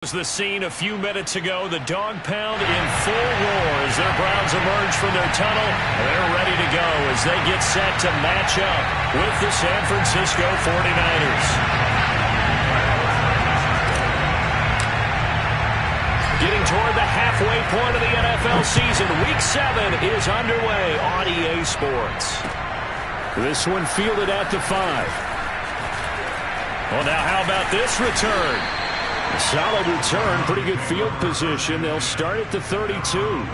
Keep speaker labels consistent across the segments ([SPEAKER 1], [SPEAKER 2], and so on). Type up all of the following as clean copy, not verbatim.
[SPEAKER 1] The scene a few minutes ago, the dog pound in full roar as their Browns emerge from their tunnel. They're ready to go as they get set to match up with the San Francisco 49ers. Getting toward the halfway point of the NFL season, Week 7 is underway on EA Sports. This one fielded at the 5. Well, now how about this return? A solid return, pretty good field position. They'll start at the 32.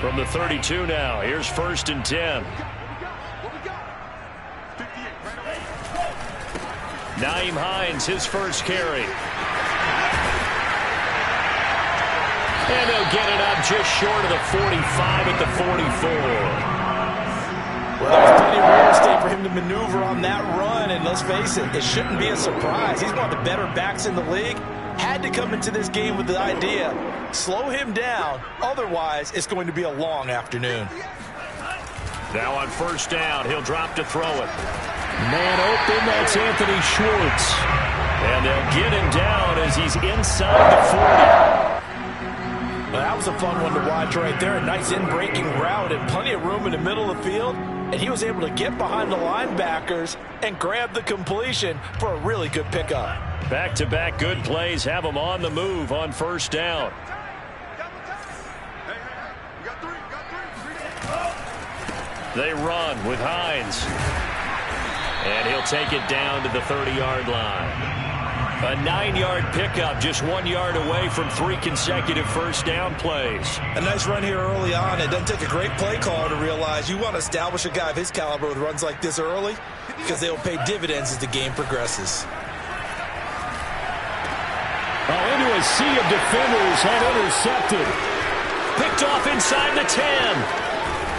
[SPEAKER 1] From the 32 now, here's 1st and 10. Nyheim Hines, his first carry. And they'll get it up just short of the 45 at the 44.
[SPEAKER 2] Well, there's plenty of real estate for him to maneuver on that run, and let's face it, it shouldn't be a surprise. He's one of the better backs in the league. Had to come into this game with the idea, slow him down, otherwise it's going to be a long afternoon.
[SPEAKER 1] Now on 1st down, he'll drop to throw it. Man open, that's Anthony Schwartz. And they'll get him down as he's inside the 40.
[SPEAKER 2] Well, that was a fun one to watch right there. A nice in-breaking route and plenty of room in the middle of the field. And he was able to get behind the linebackers and grab the completion for a really good pickup.
[SPEAKER 1] Back-to-back good plays have him on the move on 1st down. They run with Hines. And he'll take it down to the 30-yard line. A 9-yard pickup, just 1 yard away from 3 consecutive 1st down plays.
[SPEAKER 2] A nice run here early on. It doesn't take a great play caller to realize you want to establish a guy of his caliber with runs like this early because they will pay dividends as the game progresses.
[SPEAKER 1] Into a sea of defenders and intercepted. Picked off inside the 10.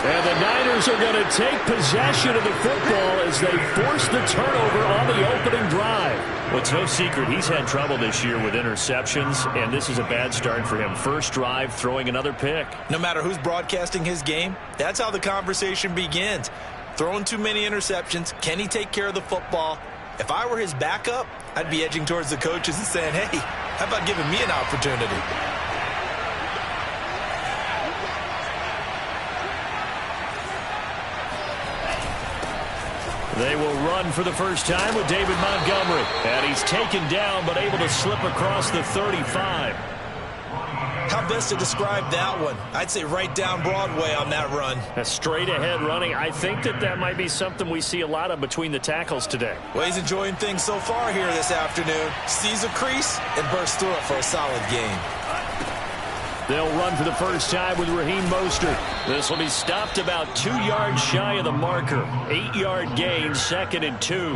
[SPEAKER 1] And the Niners are going to take possession of the football as they force the turnover on the opening drive. Well, it's no secret he's had trouble this year with interceptions, and this is a bad start for him. First drive, throwing another pick.
[SPEAKER 2] No matter who's broadcasting his game, that's how the conversation begins. Throwing too many interceptions, can he take care of the football? If I were his backup, I'd be edging towards the coaches and saying, hey, how about giving me an opportunity?
[SPEAKER 1] They will run for the first time with David Montgomery. And he's taken down but able to slip across the 35.
[SPEAKER 2] How best to describe that one? I'd say right down Broadway on that run.
[SPEAKER 1] A straight ahead running. I think that might be something we see a lot of between the tackles today.
[SPEAKER 2] Well, he's enjoying things so far here this afternoon. Sees a crease and bursts through it for a solid gain.
[SPEAKER 1] They'll run for the first time with Raheem Mostert. This will be stopped about 2 yards shy of the marker. 8-yard gain, 2nd and 2.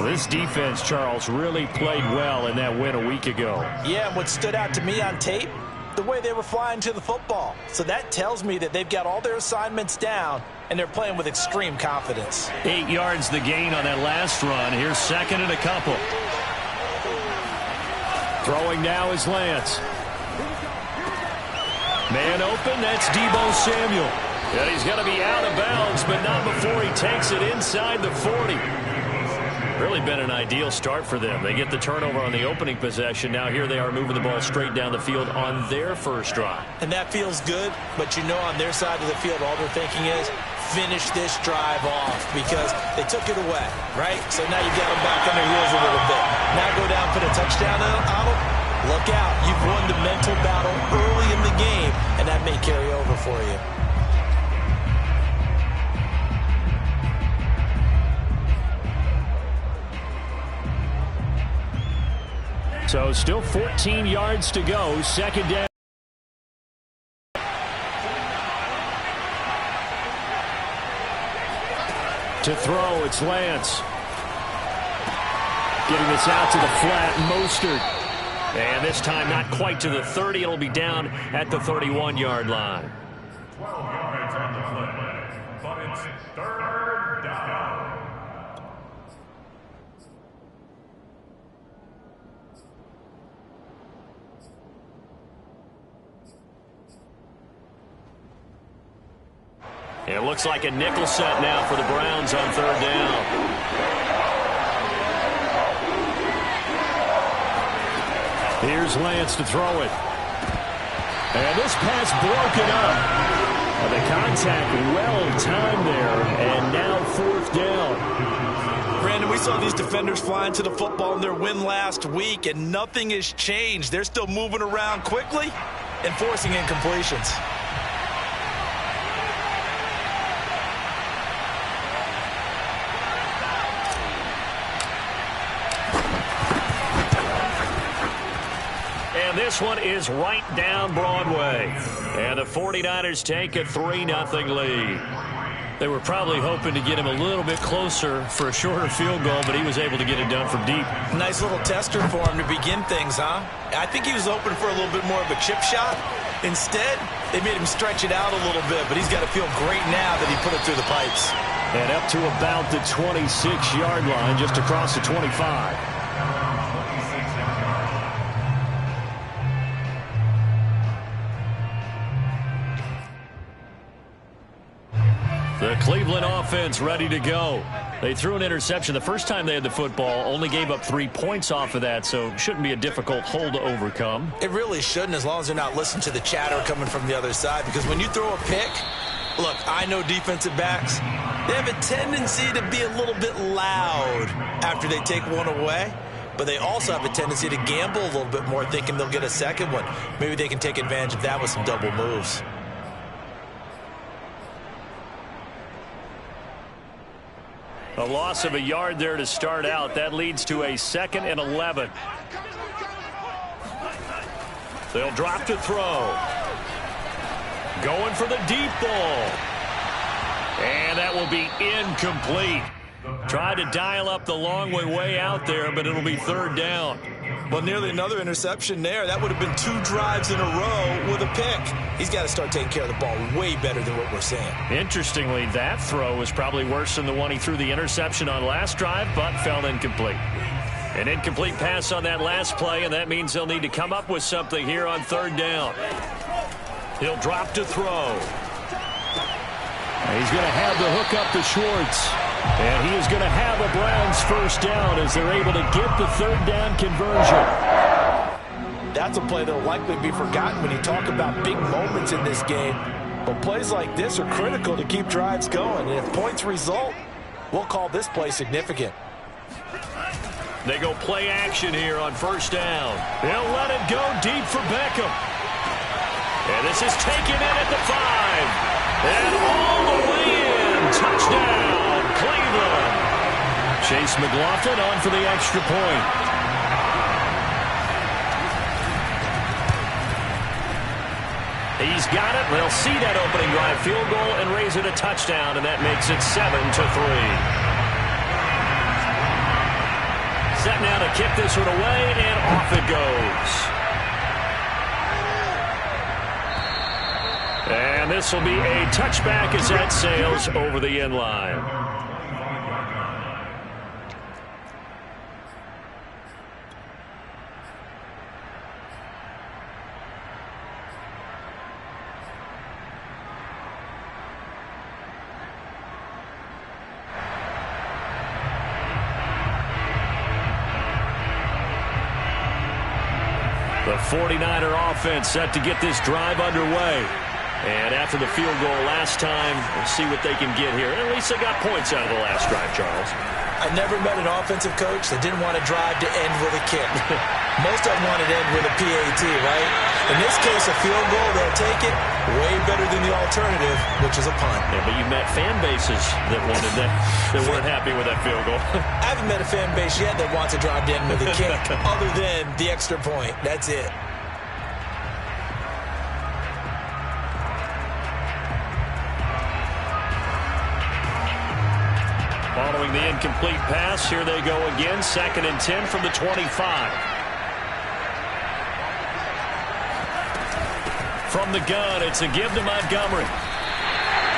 [SPEAKER 1] Well, this defense, Charles, really played well in that win a week ago.
[SPEAKER 2] Yeah, and what stood out to me on tape, the way they were flying to the football. So that tells me that they've got all their assignments down, and they're playing with extreme confidence.
[SPEAKER 1] 8 yards the gain on that last run. Here's 2nd and a couple. Throwing now is Lance. Man open, that's Deebo Samuel. And he's going to be out of bounds, but not before he takes it inside the 40. Really been an ideal start for them. They get the turnover on the opening possession. Now here they are moving the ball straight down the field on their first drive.
[SPEAKER 2] And that feels good, but you know on their side of the field all they're thinking is finish this drive off because they took it away, right? So now you've got them back on their heels a little bit. Now go down, put a touchdown on them. Look out. You've won the mental battle early in the game, and that may carry over for you.
[SPEAKER 1] So still 14 yards to go. 2nd down. To throw, it's Lance. Getting this out to the flat, Mostert. And this time not quite to the 30. It'll be down at the 31-yard line.
[SPEAKER 3] 12 yards on the play, but it's 3rd down.
[SPEAKER 1] It looks like a nickel set now for the Browns on third down. Here's Lance to throw it. And this pass broken up. The contact well timed there, and now fourth down.
[SPEAKER 2] Brandon, we saw these defenders flying to the football in their win last week, and nothing has changed. They're still moving around quickly and forcing incompletions.
[SPEAKER 1] And this one is right down Broadway. And the 49ers take a 3-0 lead. They were probably hoping to get him a little bit closer for a shorter field goal, but he was able to get it done from deep.
[SPEAKER 2] Nice little tester for him to begin things, huh? I think he was hoping for a little bit more of a chip shot. Instead, they made him stretch it out a little bit, but he's got to feel great now that he put it through the pipes.
[SPEAKER 1] And up to about the 26-yard line, just across the 25. The Cleveland offense ready to go. They threw an interception the first time they had the football, only gave up 3 points off of that, so it shouldn't be a difficult hole to overcome.
[SPEAKER 2] It really shouldn't, as long as they're not listening to the chatter coming from the other side, because when you throw a pick, look, I know defensive backs, they have a tendency to be a little bit loud after they take one away, but they also have a tendency to gamble a little bit more, thinking they'll get a second one. Maybe they can take advantage of that with some double moves.
[SPEAKER 1] A loss of a yard there to start out. That leads to a 2nd and 11. They'll drop to throw. Going for the deep ball. And that will be incomplete. Tried to dial up the long way out there, but it'll be third down.
[SPEAKER 2] Well, nearly another interception there. That would have been 2 drives in a row with a pick. He's got to start taking care of the ball way better than what we're seeing.
[SPEAKER 1] Interestingly, that throw was probably worse than the one he threw the interception on last drive, but fell incomplete. An incomplete pass on that last play, and that means they'll need to come up with something here on third down. He'll drop to throw. He's going to have the hook up to Schwartz. And he is going to have a Browns first down as they're able to get the third down conversion.
[SPEAKER 2] That's a play that will likely be forgotten when you talk about big moments in this game. But plays like this are critical to keep drives going. And if points result, we'll call this play significant.
[SPEAKER 1] They go play action here on first down. They'll let it go deep for Beckham. And this is taken in at the 5. And all the way in. Touchdown, Cleveland. Chase McLaughlin on for the extra point. He's got it. They'll see that opening drive field goal and raise it a touchdown, and that makes it 7-3. Set now to kick this one away, and off it goes. And this will be a touchback as that sails over the end line. The 49er offense set to get this drive underway. And after the field goal last time, we'll see what they can get here. At least they got points out of the last drive, Charles.
[SPEAKER 2] I never met an offensive coach that didn't want to drive to end with a kick. Most of them want to end with a PAT, right? In this case, a field goal, they'll take it way better than the alternative, which is a punt.
[SPEAKER 1] Yeah, but you met fan bases that wanted that, that weren't happy with that field goal.
[SPEAKER 2] I haven't met a fan base yet that wants to drive to end with a kick other than the extra point. That's it.
[SPEAKER 1] Following the incomplete pass, here they go again. 2nd and 10 from the 25. From the gun, it's a give to Montgomery.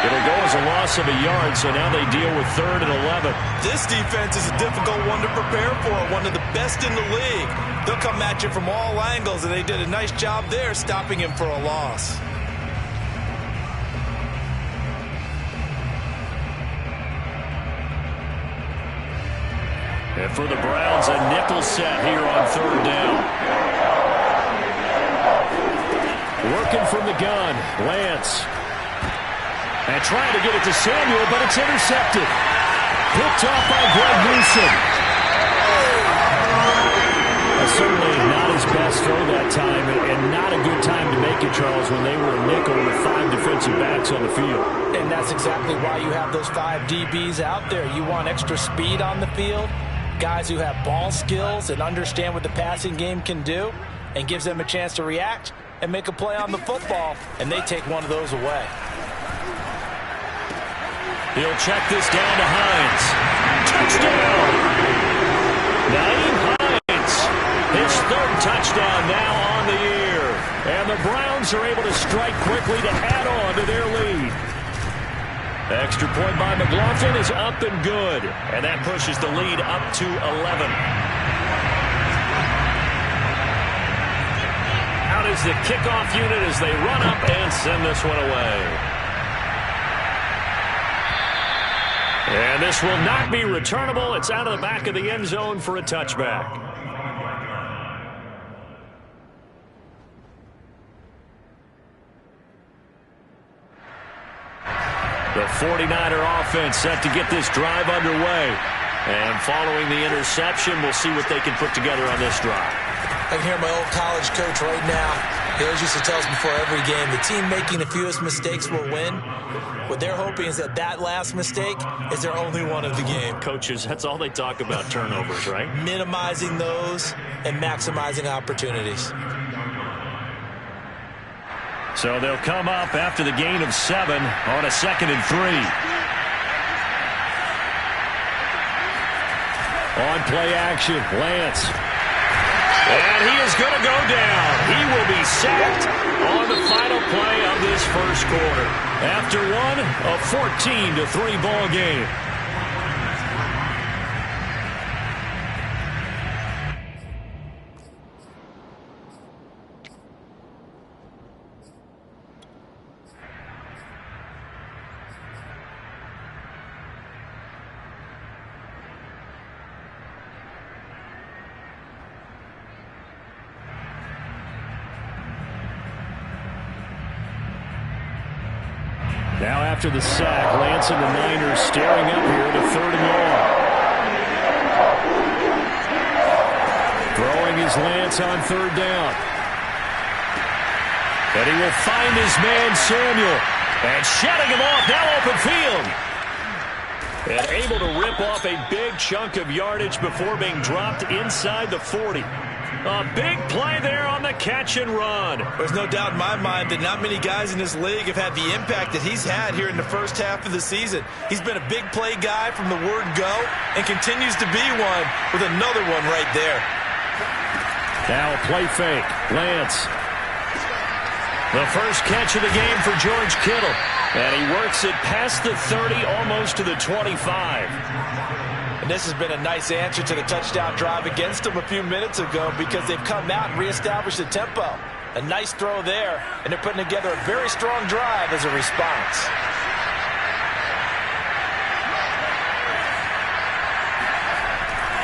[SPEAKER 1] It'll go as a loss of a yard, so now they deal with 3rd and 11.
[SPEAKER 2] This defense is a difficult one to prepare for, one of the best in the league. They'll come at you from all angles, and they did a nice job there stopping him for a loss.
[SPEAKER 1] And for the Browns, a nickel set here on third down. Working from the gun, Lance. And trying to get it to Samuel, but it's intercepted. Picked off by Greg Newsome. Certainly not his best throw that time, and not a good time to make it, Charles, when they were a nickel with 5 defensive backs on the field.
[SPEAKER 2] And that's exactly why you have those 5 DBs out there. You want extra speed on the field, guys who have ball skills and understand what the passing game can do, and gives them a chance to react and make a play on the football, and they take one of those away.
[SPEAKER 1] He'll check this down to Hines. Touchdown! Nyheim Hines, his 3rd touchdown now on the year. And the Browns are able to strike quickly to add on to their lead. Extra point by McLaughlin is up and good. And that pushes the lead up to 11. Out is the kickoff unit as they run up and send this one away. And this will not be returnable. It's out of the back of the end zone for a touchback. The 49er offense set to get this drive underway. And following the interception, we'll see what they can put together on this drive.
[SPEAKER 2] I can hear my old college coach right now. He always used to tell us before every game, the team making the fewest mistakes will win. What they're hoping is that that last mistake is their only one of the game.
[SPEAKER 1] Coaches, that's all they talk about, turnovers, right?
[SPEAKER 2] Minimizing those and maximizing opportunities.
[SPEAKER 1] So they'll come up after the gain of 7 on a 2nd and 3. On play action, Lance. And he is going to go down. He will be sacked on the final play of this first quarter. After one, a 14-3 ball game. Now after the sack, Lance and the Niners staring up here to 3rd and long. Throwing his Lance on 3rd down. And he will find his man Samuel. And shutting him off, now open field. And able to rip off a big chunk of yardage before being dropped inside the 40. A big play there on the catch and run.
[SPEAKER 2] There's no doubt in my mind that not many guys in this league have had the impact that he's had here in the first half of the season. He's been a big play guy from the word go and continues to be one with another one right there.
[SPEAKER 1] Now a play fake. Lance. The first catch of the game for George Kittle. And he works it past the 30, almost to the 25.
[SPEAKER 2] And this has been a nice answer to the touchdown drive against them a few minutes ago because they've come out and reestablished the tempo. A nice throw there, and they're putting together a very strong drive as a response.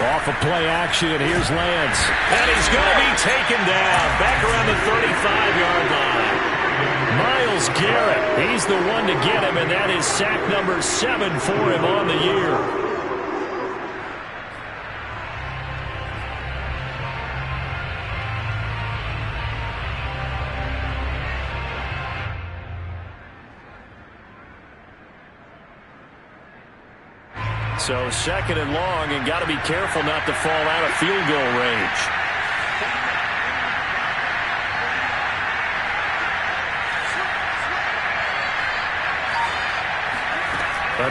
[SPEAKER 1] Off of play action, here's Lance. And he's going to be taken down back around the 35-yard line. Myles Garrett, he's the one to get him, and that is sack number 7 for him on the year. So 2nd and long, and got to be careful not to fall out of field goal range.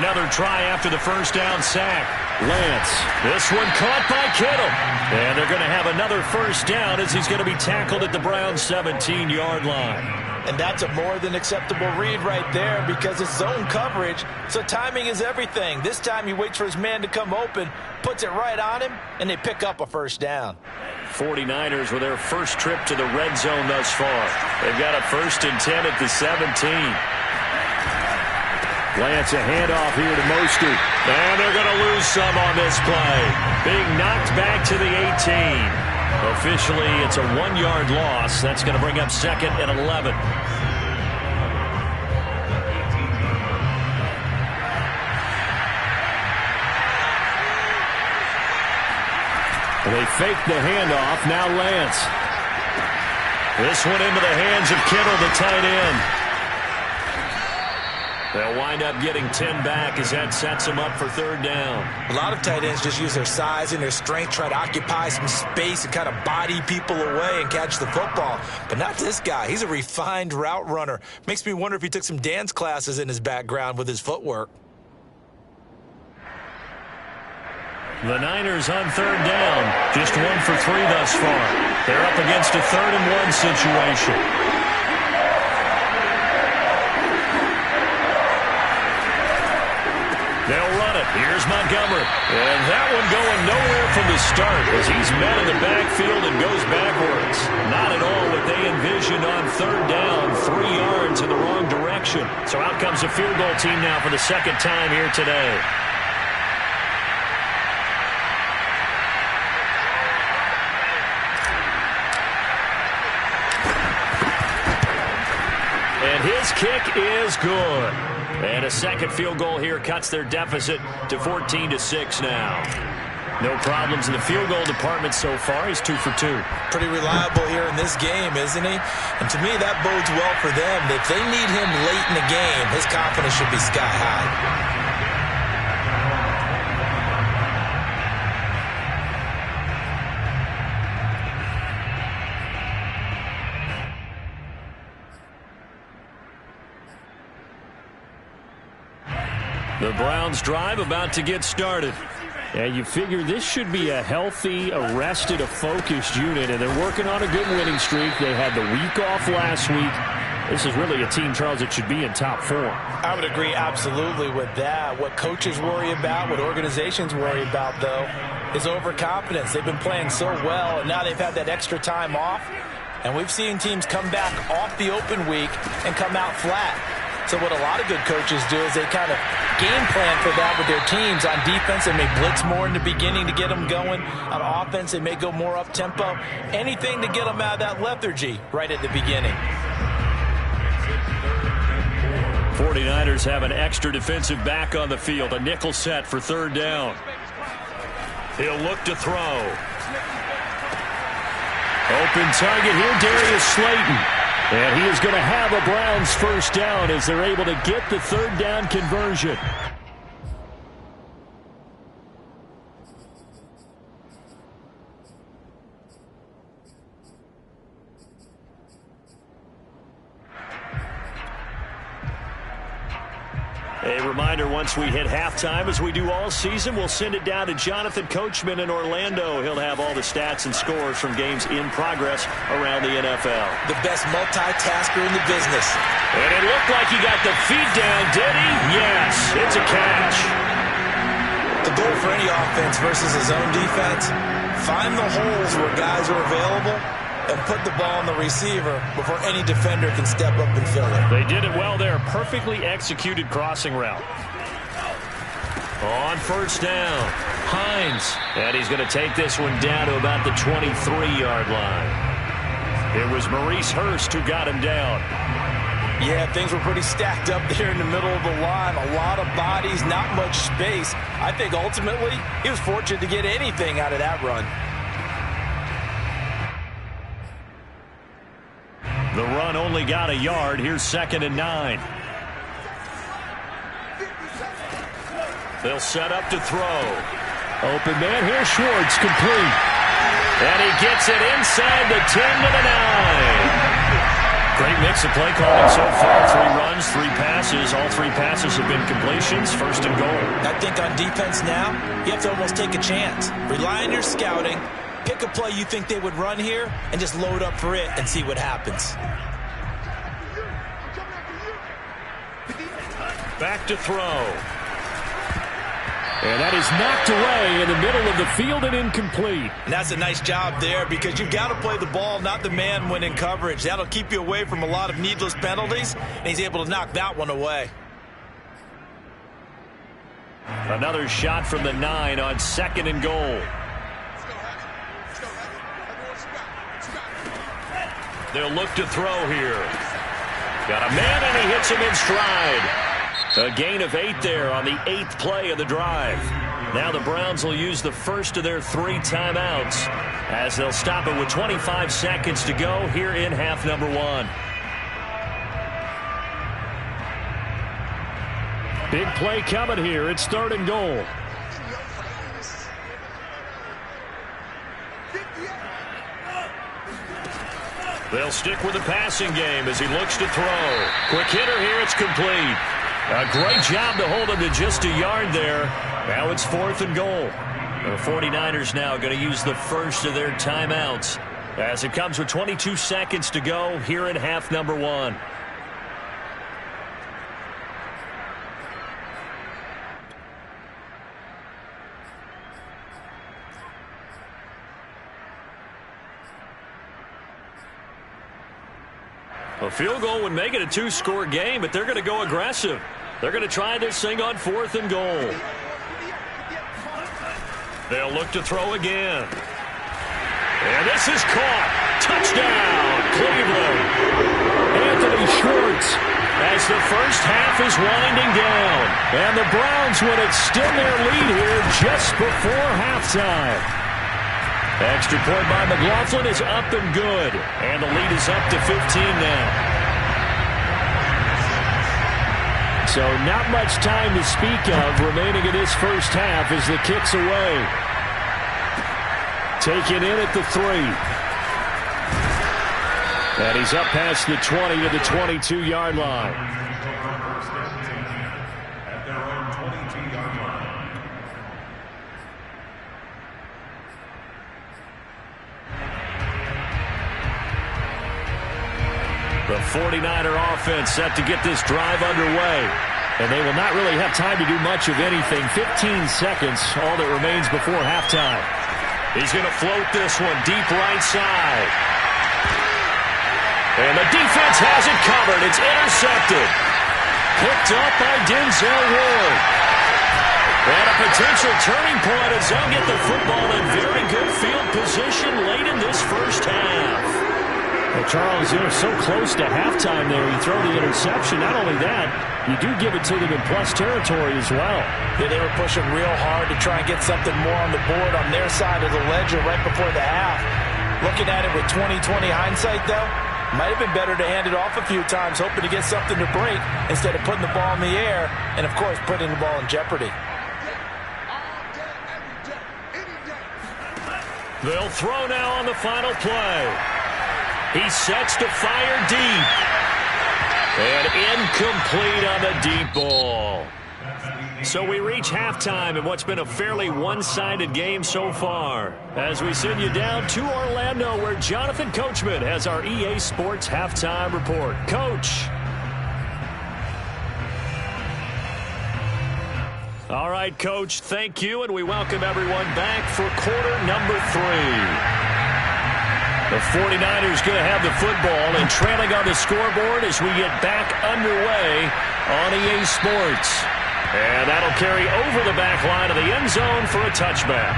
[SPEAKER 1] Another try after the first down sack. Lance, this one caught by Kittle. And they're going to have another first down as he's going to be tackled at the Browns' 17-yard line.
[SPEAKER 2] And that's a more than acceptable read right there because it's zone coverage, so timing is everything. This time he waits for his man to come open, puts it right on him, and they pick up a first down.
[SPEAKER 1] 49ers with their first trip to the red zone thus far. They've got a 1st and 10 at the 17. Glance a handoff here to Mostert. And they're going to lose some on this play. Being knocked back to the 18. Officially, it's a 1-yard loss. That's going to bring up 2nd and 11. They fake the handoff. Now Lance. This one into the hands of Kittle, the tight end. They'll wind up getting 10 back as that sets them up for 3rd down.
[SPEAKER 2] A lot of tight ends just use their size and their strength, try to occupy some space and kind of body people away and catch the football. But not this guy. He's a refined route runner. Makes me wonder if he took some dance classes in his background with his footwork.
[SPEAKER 1] The Niners on 3rd down. Just 1 for 3 thus far. They're up against a 3rd and 1 situation. They'll run it. Here's Montgomery. And that one going nowhere from the start as he's met in the backfield and goes backwards. Not at all what they envisioned on 3rd down. 3 yards in the wrong direction. So out comes the field goal team now for the 2nd time here today. His kick is good. And a 2nd field goal here cuts their deficit to 14-6 now. No problems in the field goal department so far. He's 2 for 2.
[SPEAKER 2] Pretty reliable here in this game, isn't he? And to me, that bodes well for them. If they need him late in the game, his confidence should be sky high.
[SPEAKER 1] The Browns drive about to get started. Yeah, you figure this should be a healthy, a rested, a focused unit, and they're working on a good winning streak. They had the week off last week. This is really a team, Charles, that should be in top form.
[SPEAKER 4] I would agree absolutely with that. What coaches worry about, what organizations worry about, though, is overconfidence. They've been playing so well, and now they've had that extra time off. And we've seen teams come back off the open week and come out flat. So what a lot of good coaches do is they kind of game plan for that with their teams. On defense, they may blitz more in the beginning to get them going. On offense, they may go more up-tempo. Anything to get them out of that lethargy right at the beginning.
[SPEAKER 1] 49ers have an extra defensive back on the field. A nickel set for 3rd down. He'll look to throw. Open target here, Darius Slayton. And he is going to have a Browns 1st down as they're able to get the 3rd down conversion. A reminder, once we hit halftime, as we do all season, we'll send it down to Jonathan Coachman in Orlando. He'll have all the stats and scores from games in progress around the NFL.
[SPEAKER 2] The best multitasker in the business.
[SPEAKER 1] And it looked like he got the feet down, did he? Yes, it's a catch.
[SPEAKER 2] The goal for any offense versus a zone defense, find the holes where guys are available and put the ball on the receiver before any defender can step up and fill it.
[SPEAKER 1] They did it well there. Perfectly executed crossing route. On 1st down, Hines. And he's going to take this one down to about the 23-yard line. It was Maurice Hurst who got him down.
[SPEAKER 4] Yeah, things were pretty stacked up there in the middle of the line. A lot of bodies, not much space. I think ultimately he was fortunate to get anything out of that run.
[SPEAKER 1] The run only got a yard. Here's 2nd and 9. They'll set up to throw. Open man. Here's Schwartz, complete. And he gets it inside the 10 to the 9. Great mix of play calling so far. 3 runs, 3 passes. All 3 passes have been completions. 1st and goal.
[SPEAKER 2] I think on defense now, you have to almost take a chance. Rely on your scouting. Pick a play you think they would run here and just load up for it and see what happens.
[SPEAKER 1] Back to throw. And that is knocked away in the middle of the field and incomplete.
[SPEAKER 2] And that's a nice job there because you've got to play the ball, not the man when in coverage. That'll keep you away from a lot of needless penalties, and he's able to knock that one away.
[SPEAKER 1] Another shot from the 9 on 2nd and goal. They'll look to throw here. Got a man, and he hits him in stride. A gain of 8 there on the 8th play of the drive. Now the Browns will use the first of their 3 timeouts as they'll stop it with 25 seconds to go here in half number 1. Big play coming here. It's 3rd and goal. They'll stick with the passing game as he looks to throw. Quick hitter here. It's complete. A great job to hold him to just a yard there. Now it's 4th and goal. The 49ers now going to use the first of their timeouts as it comes with 22 seconds to go here in half number 1. A field goal would make it a 2-score game, but they're going to go aggressive. They're going to try this thing on 4th and goal. They'll look to throw again. And this is caught. Touchdown, Cleveland. Anthony Schwartz as the first half is winding down. And the Browns would extend their lead here just before halftime. Extra point by McLaughlin is up and good. And the lead is up to 15 now. So not much time to speak of remaining in this first half as the kick's away. Taken in at the 3. And he's up past the 20 to the 22-yard line.
[SPEAKER 3] At their own 22-yard line.
[SPEAKER 1] The 49er offense set to get this drive underway. And they will not really have time to do much of anything. 15 seconds, all that remains before halftime. He's going to float this one deep right side. And the defense has it covered. It's intercepted. Picked up by Denzel Ward. And a potential turning point as they'll get the football in very good field position late in this first half. Well, Charles, you're so close to halftime there. You throw the interception. Not only that, you do give it to them in plus territory as well.
[SPEAKER 4] Yeah, they were pushing real hard to try and get something more on the board on their side of the ledger right before the half. Looking at it with 20/20 hindsight, though, might have been better to hand it off a few times, hoping to get something to break instead of putting the ball in the air and, of course, putting the ball in jeopardy.
[SPEAKER 1] They'll throw now on the final play. He sets to fire deep. And incomplete on the deep ball. So we reach halftime in what's been a fairly one-sided game so far. As we send you down to Orlando, where Jonathan Coachman has our EA Sports Halftime Report. Coach. All right, Coach, thank you, and we welcome everyone back for quarter number 3. The 49ers going to have the football and trailing on the scoreboard as we get back underway on EA Sports. And that'll carry over the back line of the end zone for a touchback.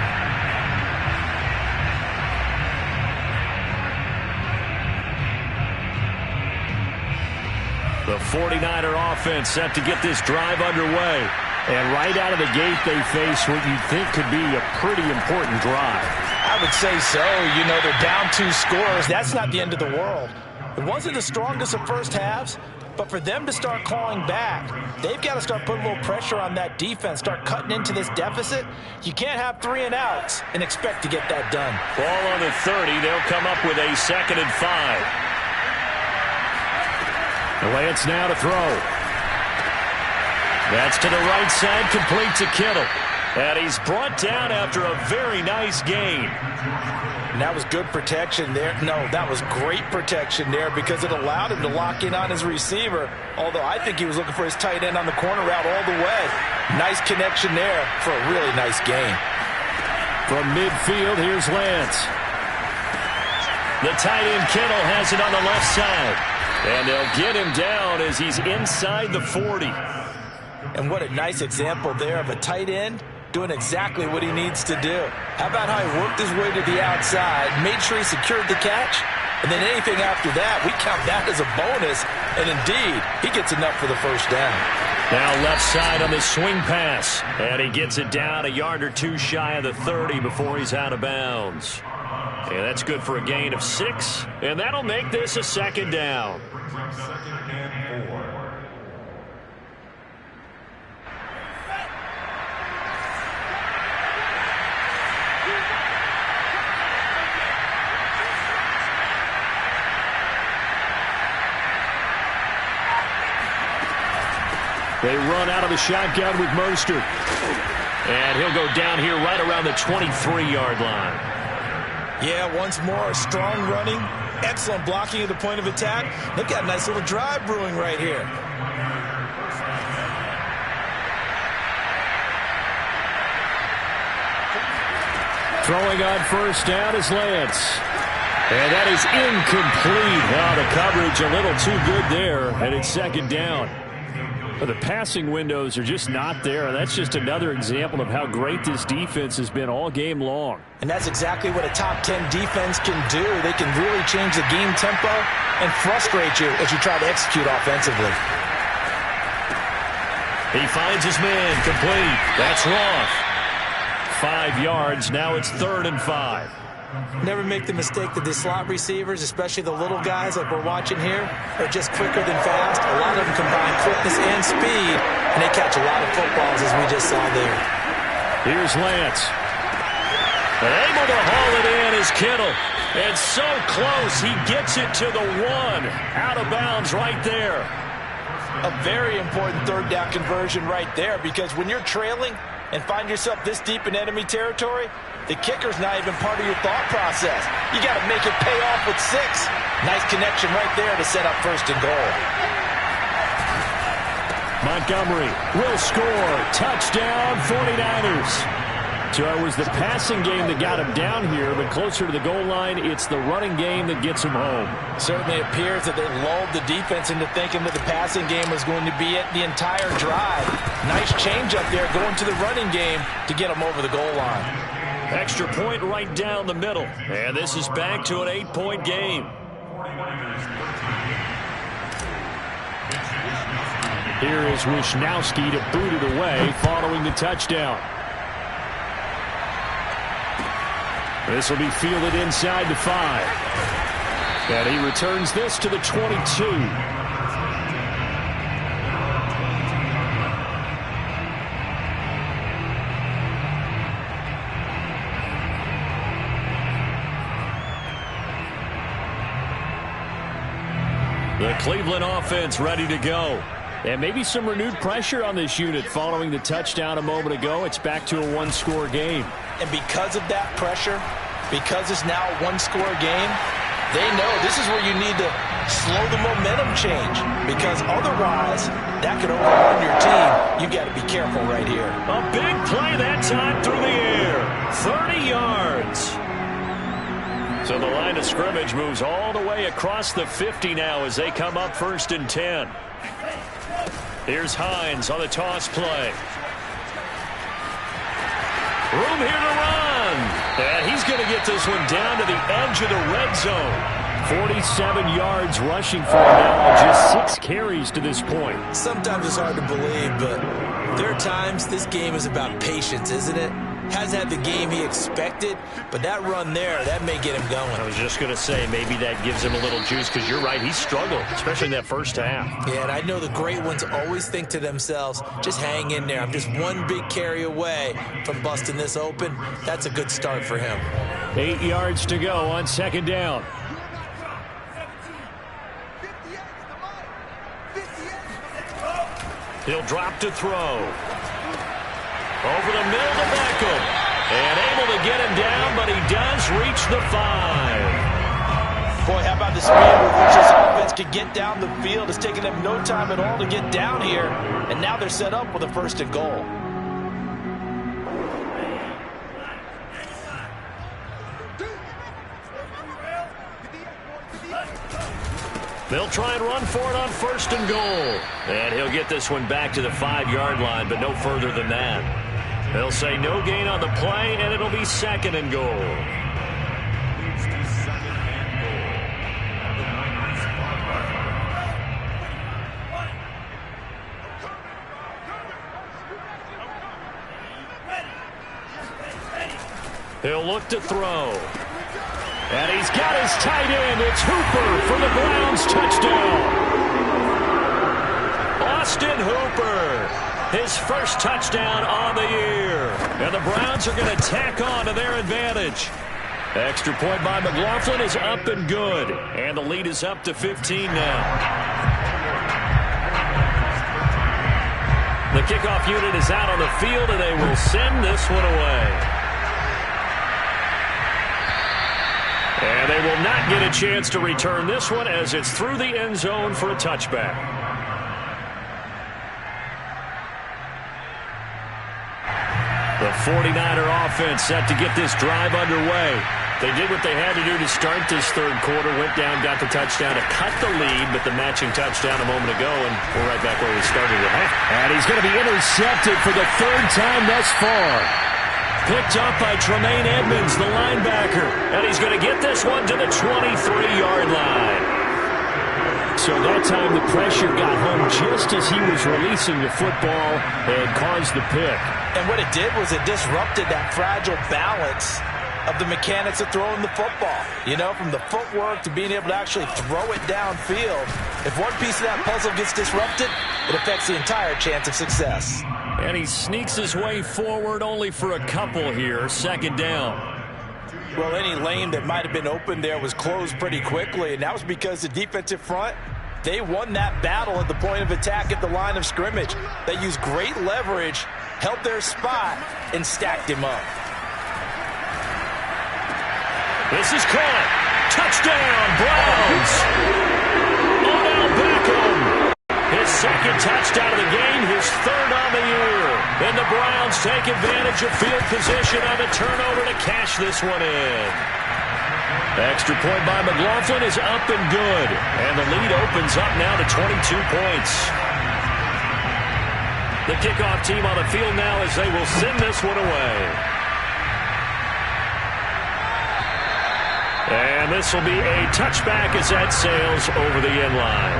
[SPEAKER 1] The 49er offense set to get this drive underway. And right out of the gate, they face what you'd think could be a pretty important drive.
[SPEAKER 4] I would say so. You know, they're down 2 scores. That's not the end of the world. It wasn't the strongest of first halves, but for them to start clawing back, they've got to start putting a little pressure on that defense, start cutting into this deficit. You can't have 3 and outs and expect to get that done.
[SPEAKER 1] Ball on the 30. They'll come up with a 2nd and 5. Lance now to throw. That's to the right side, complete to Kittle. And he's brought down after a very nice gain.
[SPEAKER 4] And that was good protection there. No, that was great protection there because it allowed him to lock in on his receiver, although I think he was looking for his tight end on the corner route all the way. Nice connection there for a really nice gain.
[SPEAKER 1] From midfield, here's Lance. The tight end Kittle has it on the left side. And they'll get him down as he's inside the 40.
[SPEAKER 4] And what a nice example there of a tight end doing exactly what he needs to do. How about how he worked his way to the outside, made sure he secured the catch, and then anything after that, we count that as a bonus. And indeed, he gets enough for the first down.
[SPEAKER 1] Now left side on the swing pass. And he gets it down a yard or two shy of the 30 before he's out of bounds. And that's good for a gain of 6. And that'll make this a second down. They run out of the shotgun with Mostert. And he'll go down here right around the 23-yard line.
[SPEAKER 2] Yeah, once more, strong running, excellent blocking at the point of attack. They've got a nice little drive brewing right here.
[SPEAKER 1] Throwing on first down is Lance. And that is incomplete. Wow, the coverage a little too good there, and it's second down. But the passing windows are just not there. That's just another example of how great this defense has been all game long.
[SPEAKER 2] And that's exactly what a top 10 defense can do. They can really change the game tempo and frustrate you as you try to execute offensively.
[SPEAKER 1] He finds his man, complete. That's Roth. 5 yards. Now it's 3rd and 5.
[SPEAKER 2] Never make the mistake that the slot receivers, especially the little guys like we're watching here, are just quicker than fast. A lot of them combine quickness and speed, and they catch a lot of footballs, as we just saw there.
[SPEAKER 1] Here's Lance. And able to haul it in is Kittle. And so close, he gets it to the 1. Out of bounds right there.
[SPEAKER 4] A very important third down conversion right there, because when you're trailing and find yourself this deep in enemy territory, the kicker's not even part of your thought process. You got to make it pay off with 6. Nice connection right there to set up 1st and goal.
[SPEAKER 1] Montgomery will score. Touchdown, 49ers. So it was the passing game that got him down here, but closer to the goal line, it's the running game that gets him home.
[SPEAKER 4] Certainly appears that they lulled the defense into thinking that the passing game was going to be it the entire drive. Nice change up there going to the running game to get him over the goal line.
[SPEAKER 1] Extra point right down the middle. And this is back to an 8-point game. Here is Wisnowski to boot it away following the touchdown. This will be fielded inside the 5. And he returns this to the 22. The Cleveland offense ready to go. And maybe some renewed pressure on this unit following the touchdown a moment ago. It's back to a 1-score game.
[SPEAKER 4] And because of that pressure, because it's now a 1-score game, they know this is where you need to slow the momentum change, because otherwise that could overrun your team. You got to be careful right here.
[SPEAKER 1] A big play that time through the air. 30 yards. So the line of scrimmage moves all the way across the 50 now as they come up 1st and 10. Here's Hines on the toss play. Room here to run. And he's going to get this one down to the edge of the red zone. 47 yards rushing for him now, just 6 carries to this point.
[SPEAKER 2] Sometimes it's hard to believe, but there are times this game is about patience, isn't it? Hasn't had the game he expected, but that run there, that may get him going.
[SPEAKER 1] I was just going to say, maybe that gives him a little juice, because you're right, he struggled, especially in that first half.
[SPEAKER 2] Yeah, and I know the great ones always think to themselves, just hang in there. I'm just one big carry away from busting this open. That's a good start for him.
[SPEAKER 1] 8 yards to go on 2nd down. He'll drop to throw. Over the middle to Beckham. And able to get him down, but he does reach the 5.
[SPEAKER 4] Boy, how about the speed with which this offense could get down the field? It's taken them no time at all to get down here. And now they're set up with a 1st and goal.
[SPEAKER 1] They'll try and run for it on 1st and goal. And he'll get this one back to the 5-yard line, but no further than that. They'll say no gain on the play, and it'll be 2nd and goal. He'll look to throw. And he's got his tight end. It's Hooper for the Browns touchdown. Austin Hooper, his first touchdown on the year. And the Browns are going to tack on to their advantage. Extra point by McLaughlin is up and good. And the lead is up to 15 now. The kickoff unit is out on the field, and they will send this one away. And they will not get a chance to return this one as it's through the end zone for a touchback. The 49er offense set to get this drive underway. They did what they had to do to start this third quarter, went down, got the touchdown to cut the lead, but the matching touchdown a moment ago, and we're right back where we started at half. And he's going to be intercepted for the 3rd time thus far. Picked up by Tremaine Edmonds, the linebacker. And he's going to get this one to the 23-yard line. So that time the pressure got home just as he was releasing the football and caused the pick.
[SPEAKER 4] And what it did was it disrupted that fragile balance of the mechanics of throwing the football. You know, from the footwork to being able to actually throw it downfield. If one piece of that puzzle gets disrupted, it affects the entire chance of success.
[SPEAKER 1] And he sneaks his way forward only for a couple here. 2nd down.
[SPEAKER 4] Well, any lane that might have been open there was closed pretty quickly, and that was because the defensive front, they won that battle at the point of attack at the line of scrimmage. They used great leverage, held their spot, and stacked him up.
[SPEAKER 1] This is caught. Touchdown, Browns. Odell Beckham. His 2nd touchdown of the game, his 3rd on the year. And the Browns take advantage of field position on the turnover to cash this one in. Extra point by McLaughlin is up and good. And the lead opens up now to 22 points. The kickoff team on the field now as they will send this one away. And this will be a touchback as that sails over the end line.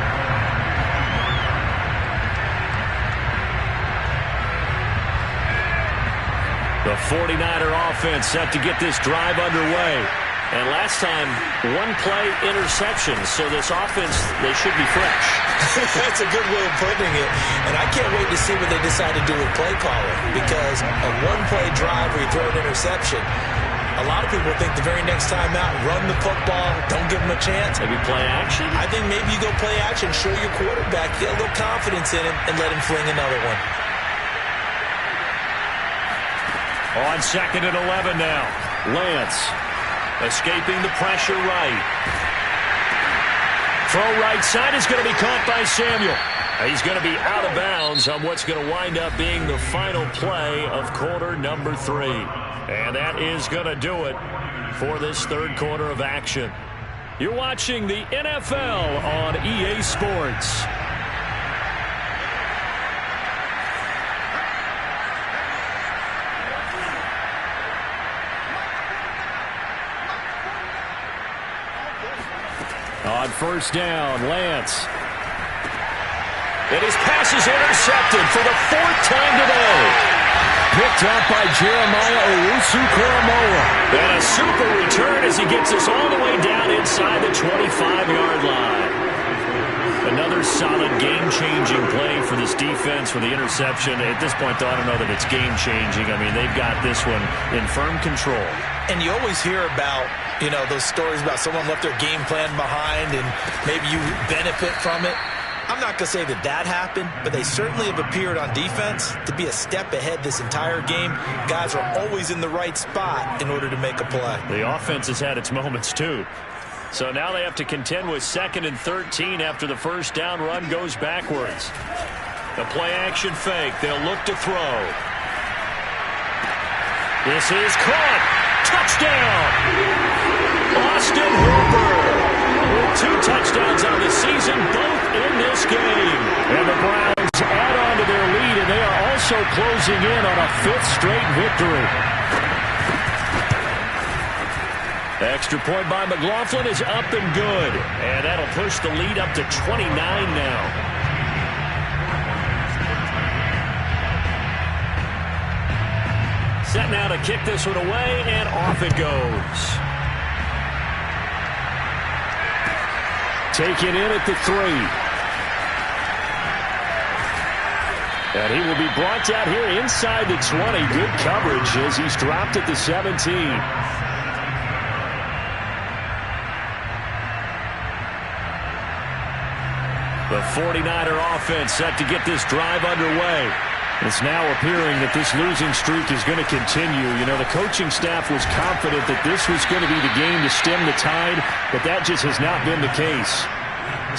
[SPEAKER 1] The 49er offense set to get this drive underway. And last time, 1-play interception. So this offense, they should be fresh.
[SPEAKER 2] That's a good way of putting it. And I can't wait to see what they decide to do with play calling. Because a 1-play drive where you throw an interception, a lot of people think the very next time out, run the football, don't give them a chance.
[SPEAKER 1] Maybe play action?
[SPEAKER 2] I think maybe you go play action, show your quarterback, get a little confidence in him, and let him fling another one.
[SPEAKER 1] On 2nd and 11 now. Lance escaping the pressure right. Throw right side is going to be caught by Samuel. He's going to be out of bounds on what's going to wind up being the final play of quarter number 3. And that is going to do it for this third quarter of action. You're watching the NFL on EA Sports. On 1st down, Lance. And his pass is intercepted for the 4th time today. Picked up by Jeremiah Owusu-Koramoah. And a super return as he gets us all the way down inside the 25-yard line. Another solid game-changing play for this defense for the interception. At this point, though, I don't know that it's game-changing. I mean, they've got this one in firm control.
[SPEAKER 4] And you always hear about, you know, those stories about someone left their game plan behind and maybe you benefit from it. I'm not going to say that that happened, but they certainly have appeared on defense to be a step ahead this entire game. Guys are always in the right spot in order to make a play.
[SPEAKER 1] The offense has had its moments, too. So now they have to contend with 2nd and 13 after the 1st down run goes backwards. The play-action fake. They'll look to throw. This is caught. Touchdown! Austin Hooper with 2 touchdowns on the season. they're closing in on a 5th straight victory. Extra point by McLaughlin is up and good. And that'll push the lead up to 29 now. Set now to kick this one away, and off it goes. Taken in at the 3. And he will be brought down here inside the 20. Good coverage as he's dropped at the 17. The 49er offense set to get this drive underway. It's now appearing that this losing streak is going to continue. You know, the coaching staff was confident that this was going to be the game to stem the tide, but that just has not been the case.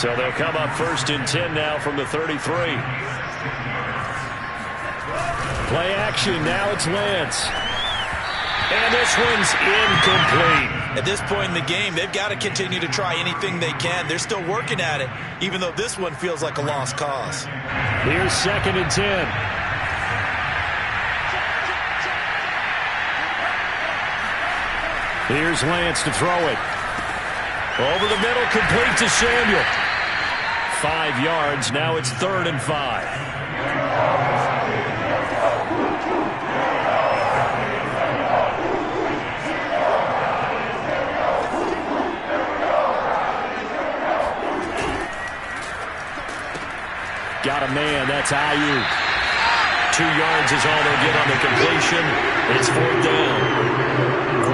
[SPEAKER 1] So they'll come up 1st and 10 now from the 33. Play action. Now it's Lance. And this one's incomplete.
[SPEAKER 2] At this point in the game, they've got to continue to try anything they can. They're still working at it, even though this one feels like a lost cause.
[SPEAKER 1] Here's 2nd and 10. Here's Lance to throw it. Over the middle, complete to Samuel. 5 yards. Now it's 3rd and 5. Got a man. That's Ayuk. 2 yards is all they'll get on the completion. It's 4th down.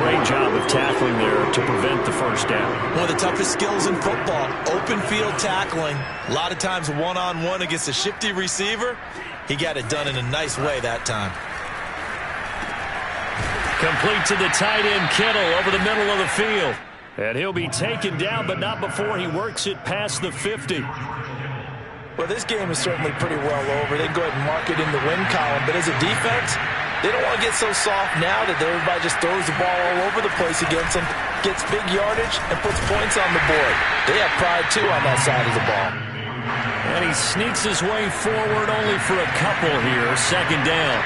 [SPEAKER 1] Great job of tackling there to prevent the first down.
[SPEAKER 2] One of the toughest skills in football, open field tackling. A lot of times one-on-one against a shifty receiver. He got it done in a nice way that time.
[SPEAKER 1] Complete to the tight end, Kittle, over the middle of the field. And he'll be taken down, but not before he works it past the 50.
[SPEAKER 4] Well, this game is certainly pretty well over. They can go ahead and mark it in the win column. But as a defense, they don't want to get so soft now that everybody just throws the ball all over the place against them, gets big yardage, and puts points on the board. They have pride, too, on that side of the ball.
[SPEAKER 1] And he sneaks his way forward only for a couple here. 2nd down.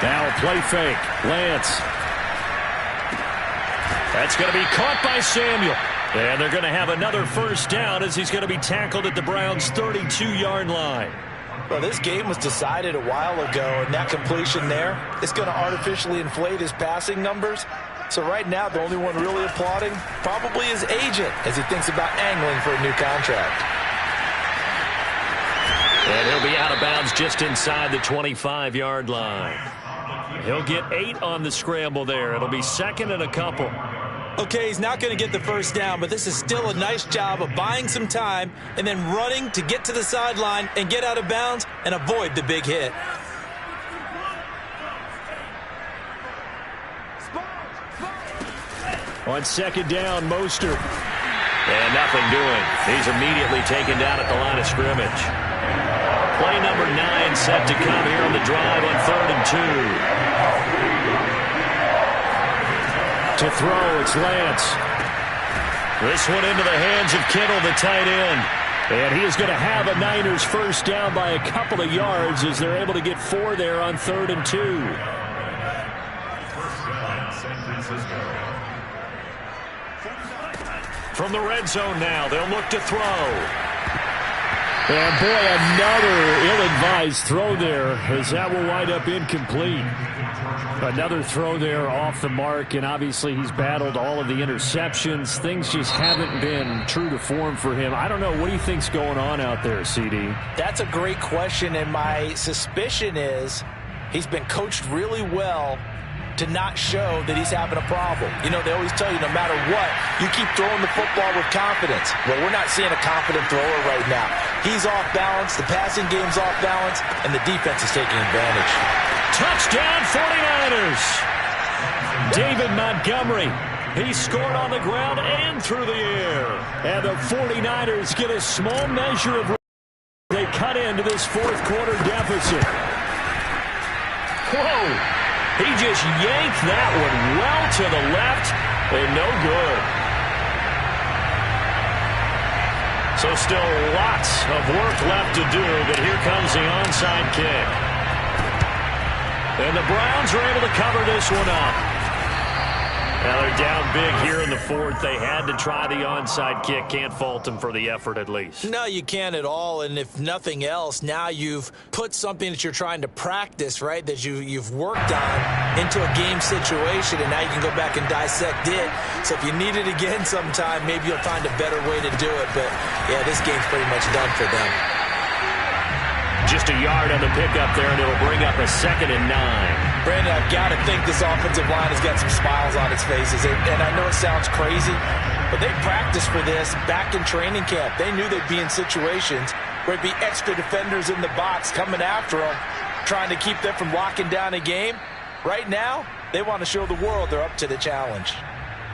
[SPEAKER 1] Now play fake. Lance. That's going to be caught by Samuel. And they're going to have another first down as he's going to be tackled at the Browns' 32-yard line.
[SPEAKER 4] Well, this game was decided a while ago, and that completion there is going to artificially inflate his passing numbers. So right now, the only one really applauding probably his agent as he thinks about angling for a new contract.
[SPEAKER 1] And he'll be out of bounds just inside the 25-yard line. He'll get 8 on the scramble there. It'll be 2nd and a couple.
[SPEAKER 2] Okay, he's not going to get the first down, but this is still a nice job of buying some time and then running to get to the sideline and get out of bounds and avoid the big hit.
[SPEAKER 1] On 2nd down, Mostert. And nothing doing. He's immediately taken down at the line of scrimmage. Play number 9 set to come here on the drive on 3rd and 2. To throw, it's Lance. This one into the hands of Kittle, the tight end. And he is going to have a Niners first down by a couple of yards as they're able to get 4 there on 3rd and 2. From the red zone now, they'll look to throw. And boy, another ill-advised throw there as that will wind up incomplete. Another throw there off the mark, and obviously he's battled all of the interceptions. Things just haven't been true to form for him. I don't know. What do you think's going on out there, CD?
[SPEAKER 4] That's a great question, and my suspicion is he's been coached really well to not show that he's having a problem. You know, they always tell you no matter what, you keep throwing the football with confidence. Well, we're not seeing a confident thrower right now. He's off balance, the passing game's off balance, and the defense is taking advantage.
[SPEAKER 1] Touchdown 49ers! David Montgomery. He scored on the ground and through the air. And the 49ers get a small measure of they cut into this 4th quarter deficit. Whoa! He just yanked that one well to the left and no good. So still lots of work left to do, but here comes the onside kick. And the Browns are able to cover this one up. Now they're down big here in the fourth. They had to try the onside kick. Can't fault them for the effort at least.
[SPEAKER 2] No, you can't at all. And if nothing else, now you've put something that you're trying to practice, right, that you've worked on into a game situation, and now you can go back and dissect it. So if you need it again sometime, maybe you'll find a better way to do it. But, yeah, this game's pretty much done for them.
[SPEAKER 1] Just a yard on the pickup there, and it'll bring up a 2nd and 9.
[SPEAKER 2] Brandon, I've got to think this offensive line has got some smiles on its faces. And I know it sounds crazy, but they practiced for this back in training camp. They knew they'd be in situations where there'd be extra defenders in the box coming after them, trying to keep them from locking down a game. Right now, they want to show the world they're up to the challenge.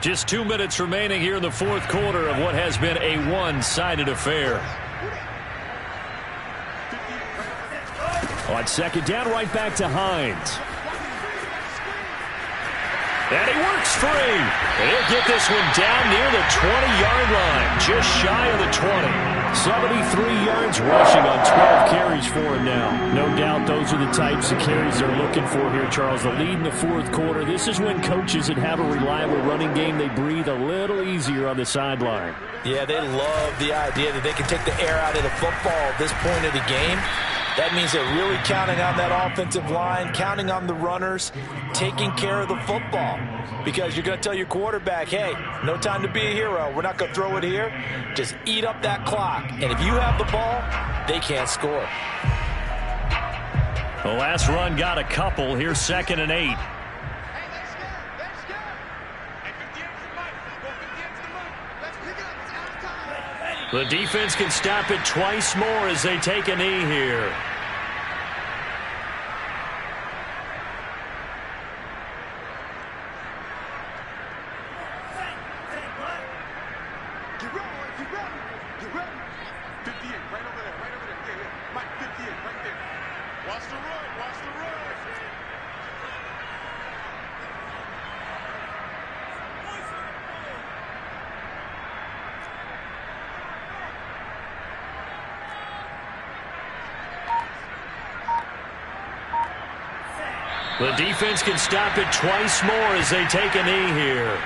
[SPEAKER 1] Just 2 minutes remaining here in the fourth quarter of what has been a one-sided affair. On 2nd down, right back to Hines. And he works free. And he'll get this one down near the 20-yard line, just shy of the 20. 73 yards rushing on 12 carries for him now. No doubt those are the types of carries they're looking for here, Charles. The lead in the fourth quarter. This is when coaches that have a reliable running game, they breathe a little easier on the sideline.
[SPEAKER 2] Yeah, they love the idea that they can take the air out of the football at this point of the game. That means they're really counting on that offensive line, counting on the runners, taking care of the football. Because you're going to tell your quarterback, hey, no time to be a hero. We're not going to throw it here. Just eat up that clock. And if you have the ball, they can't score.
[SPEAKER 1] The last run got a couple. Here's 2nd and 8. The defense can stop it twice more as they take a knee here. The defense can stop it twice more as they take a knee here.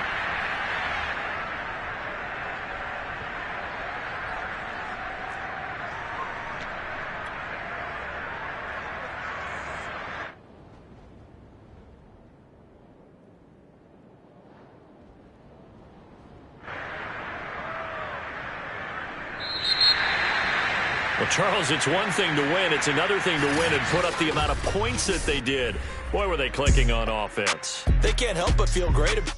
[SPEAKER 1] Well, Charles, it's one thing to win. It's another thing to win and put up the amount of points that they did. Boy, were they clicking on offense.
[SPEAKER 2] They can't help but feel great about